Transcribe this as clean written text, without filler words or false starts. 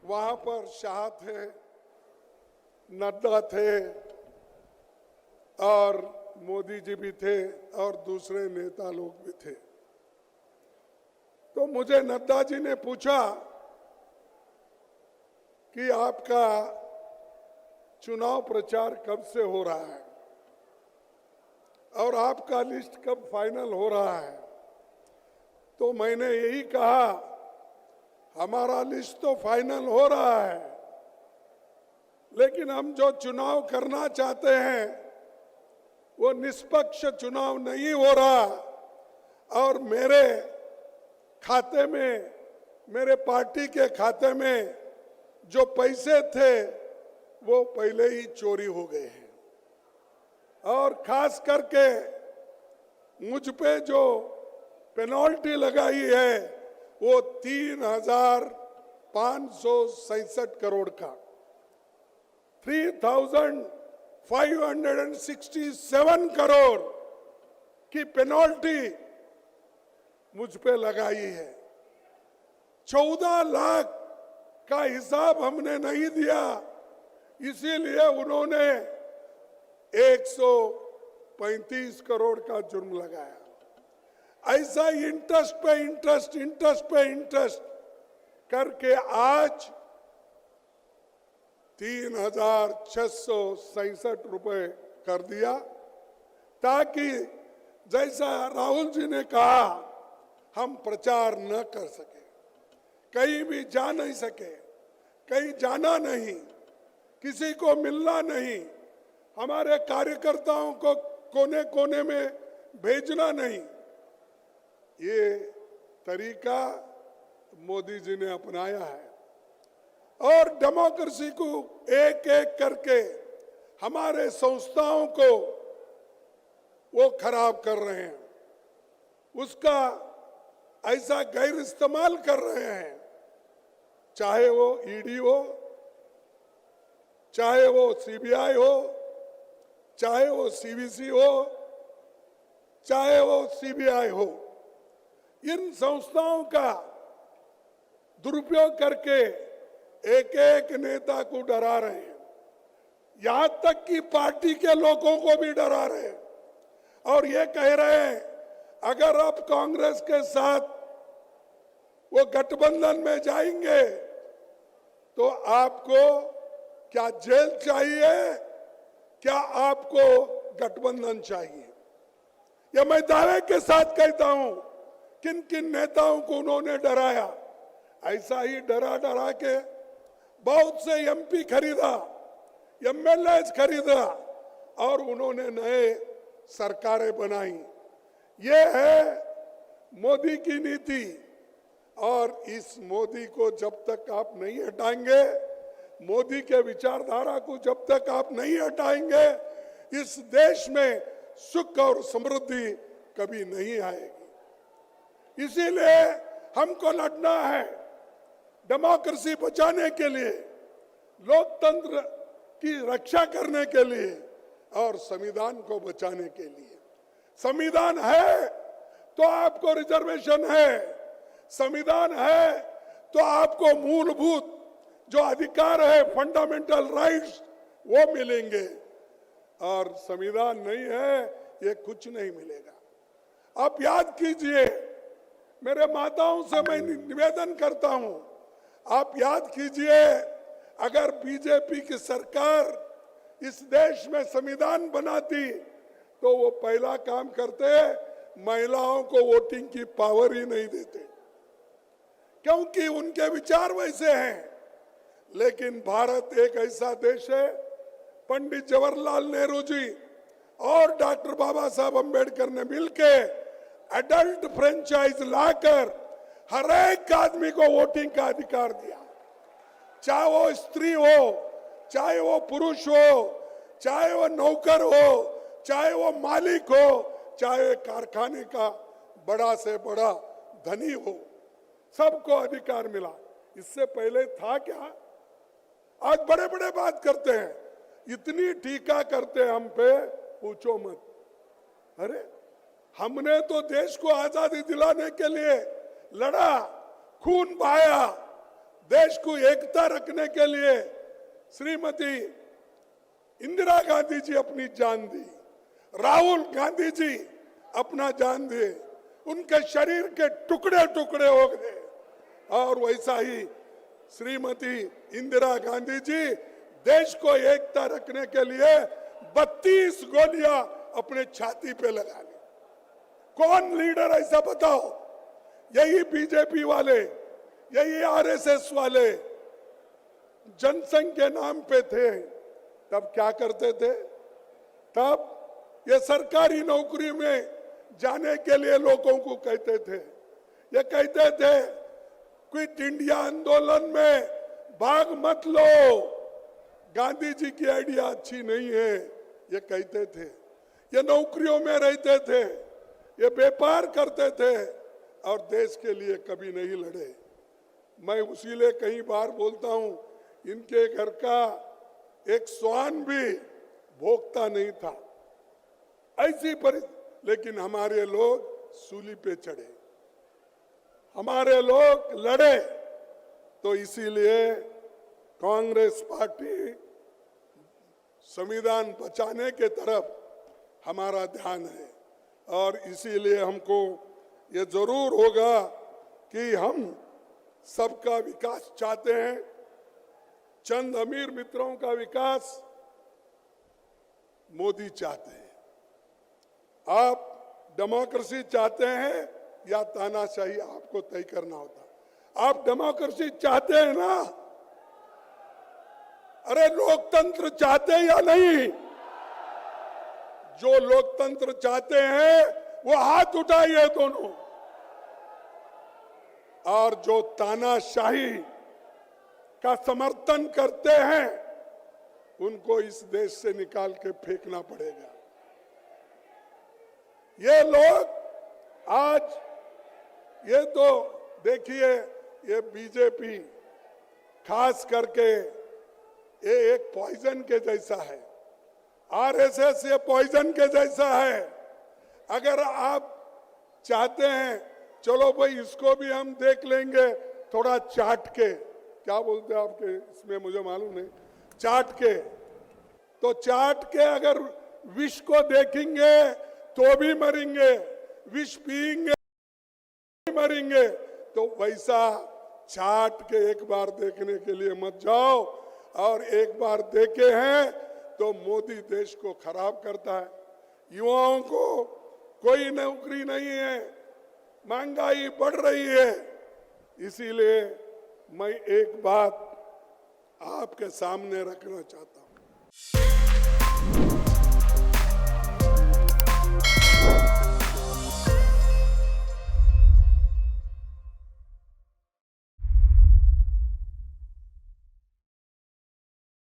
वहां पर शाह थे, नड्डा थे और मोदी जी भी थे और दूसरे नेता लोग भी थे। तो मुझे नड्डा जी ने पूछा कि आपका चुनाव प्रचार कब से हो रहा है और आपका लिस्ट कब फाइनल हो रहा है। तो मैंने यही कहा, हमारा लिस्ट तो फाइनल हो रहा है, लेकिन हम जो चुनाव करना चाहते हैं वो निष्पक्ष चुनाव नहीं हो रहा और मेरे खाते में, मेरे पार्टी के खाते में जो पैसे थे वो पहले ही चोरी हो गए हैं और खास करके मुझ पे जो पेनल्टी लगाई है वो 3,567 करोड़ का 3,567 करोड़ की पेनल्टी मुझ पे लगाई है। 14 लाख का हिसाब हमने नहीं दिया, इसीलिए उन्होंने 135 करोड़ का जुर्म लगाया। ऐसा इंटरेस्ट पे इंटरेस्ट, इंटरेस्ट पे इंटरेस्ट करके आज 3,667 रुपए कर दिया, ताकि जैसा राहुल जी ने कहा हम प्रचार न कर सके, कहीं भी जा नहीं सके, कहीं जाना नहीं, किसी को मिलना नहीं, हमारे कार्यकर्ताओं को कोने कोने में भेजना नहीं। ये तरीका मोदी जी ने अपनाया है और डेमोक्रेसी को एक एक करके हमारे संस्थाओं को वो खराब कर रहे हैं, उसका ऐसा गैर इस्तेमाल कर रहे हैं, चाहे वो ईडी हो, चाहे वो सीबीआई हो, चाहे वो सीवीसी हो, चाहे वो सीबीआई हो। इन संस्थाओं का दुरुपयोग करके एक एक नेता को डरा रहे हैं, यहां तक कि पार्टी के लोगों को भी डरा रहे हैं और ये कह रहे हैं अगर आप कांग्रेस के साथ वो गठबंधन में जाएंगे तो आपको क्या जेल चाहिए, क्या आपको गठबंधन चाहिए। यह मैं दावे के साथ कहता हूं, किन किन नेताओं को उन्होंने डराया। ऐसा ही डरा डरा के बहुत से एमपी खरीदा, एमएलए खरीदा और उन्होंने नए सरकारें बनाई। ये है मोदी की नीति और इस मोदी को जब तक आप नहीं हटाएंगे, मोदी के विचारधारा को जब तक आप नहीं हटाएंगे, इस देश में सुख और समृद्धि कभी नहीं आएगी। इसीलिए हमको लड़ना है डेमोक्रेसी बचाने के लिए, लोकतंत्र की रक्षा करने के लिए और संविधान को बचाने के लिए। संविधान है तो आपको रिजर्वेशन है, संविधान है तो आपको मूलभूत जो अधिकार है, फंडामेंटल राइट्स, वो मिलेंगे और संविधान नहीं है ये कुछ नहीं मिलेगा। आप याद कीजिए, मेरे माताओं से मैं निवेदन करता हूं, आप याद कीजिए अगर बीजेपी की सरकार इस देश में संविधान बनाती तो वो पहला काम करते, महिलाओं को वोटिंग की पावर ही नहीं देते, क्योंकि उनके विचार वैसे हैं। लेकिन भारत एक ऐसा देश है, पंडित जवाहरलाल नेहरू जी और डॉक्टर बाबा साहब अम्बेडकर ने मिलके एडल्ट फ्रेंचाइज लाकर हर एक आदमी को वोटिंग का अधिकार दिया, चाहे वो स्त्री हो, चाहे वो पुरुष हो, चाहे वो नौकर हो, चाहे वो मालिक हो, चाहे कारखाने का बड़ा से बड़ा धनी हो, सबको अधिकार मिला। इससे पहले था क्या? आज बड़े बड़े बात करते हैं, इतनी टीका करते हैं हम पे, पूछो मत। अरे हमने तो देश को आजादी दिलाने के लिए लड़ा, खून बहाया, देश को एकता रखने के लिए श्रीमती इंदिरा गांधी जी अपनी जान दी, राहुल गांधी जी अपना जान दिए, उनके शरीर के टुकड़े टुकड़े हो गए। और वैसा ही श्रीमती इंदिरा गांधी जी देश को एकता रखने के लिए 32 गोलियां अपने छाती पे लगा ली। कौन लीडर ऐसा बताओ? यही बीजेपी वाले, यही आरएसएस वाले जनसंघ के नाम पे थे। तब क्या करते थे? तब ये सरकारी नौकरी में जाने के लिए लोगों को कहते थे, ये कहते थे क्विट इंडिया आंदोलन में भाग मत लो, गांधी जी की आइडिया अच्छी नहीं है, ये कहते थे। ये नौकरियों में रहते थे, ये व्यापार करते थे और देश के लिए कभी नहीं लड़े। मैं उसीलिए कई बार बोलता हूं, इनके घर का एक श्वान भी भोगता नहीं था, ऐसी परिस्थिति। लेकिन हमारे लोग सूली पे चढ़े, हमारे लोग लड़े। तो इसीलिए कांग्रेस पार्टी संविधान बचाने के तरफ हमारा ध्यान है। और इसीलिए हमको ये जरूर होगा कि हम सबका विकास चाहते हैं। चंद अमीर मित्रों का विकास मोदी चाहते हैं। आप डेमोक्रेसी चाहते हैं या तानाशाही, आपको तय करना होता। आप डेमोक्रेसी चाहते हैं ना? अरे लोकतंत्र चाहते हैं या नहीं? जो लोकतंत्र चाहते हैं वो हाथ उठाइए दोनों, और जो तानाशाही का समर्थन करते हैं उनको इस देश से निकाल के फेंकना पड़ेगा। ये लोग आज, ये तो देखिए, ये बीजेपी खास करके ये एक पॉइजन के जैसा है, आरएसएस ये पॉइजन के जैसा है। अगर आप चाहते हैं चलो भाई इसको भी हम देख लेंगे थोड़ा चाट के, क्या बोलते हैं आपके इसमें मुझे मालूम नहीं, चाट के, तो चाट के अगर विष को देखेंगे तो भी मरेंगे, विष पिएंगे मरेंगे। तो वैसा चाट के एक बार देखने के लिए मत जाओ, और एक बार देखे हैं तो मोदी देश को खराब करता है। युवाओं को कोई नौकरी नहीं है, महंगाई बढ़ रही है। इसीलिए मैं एक बात आपके सामने रखना चाहता हूं।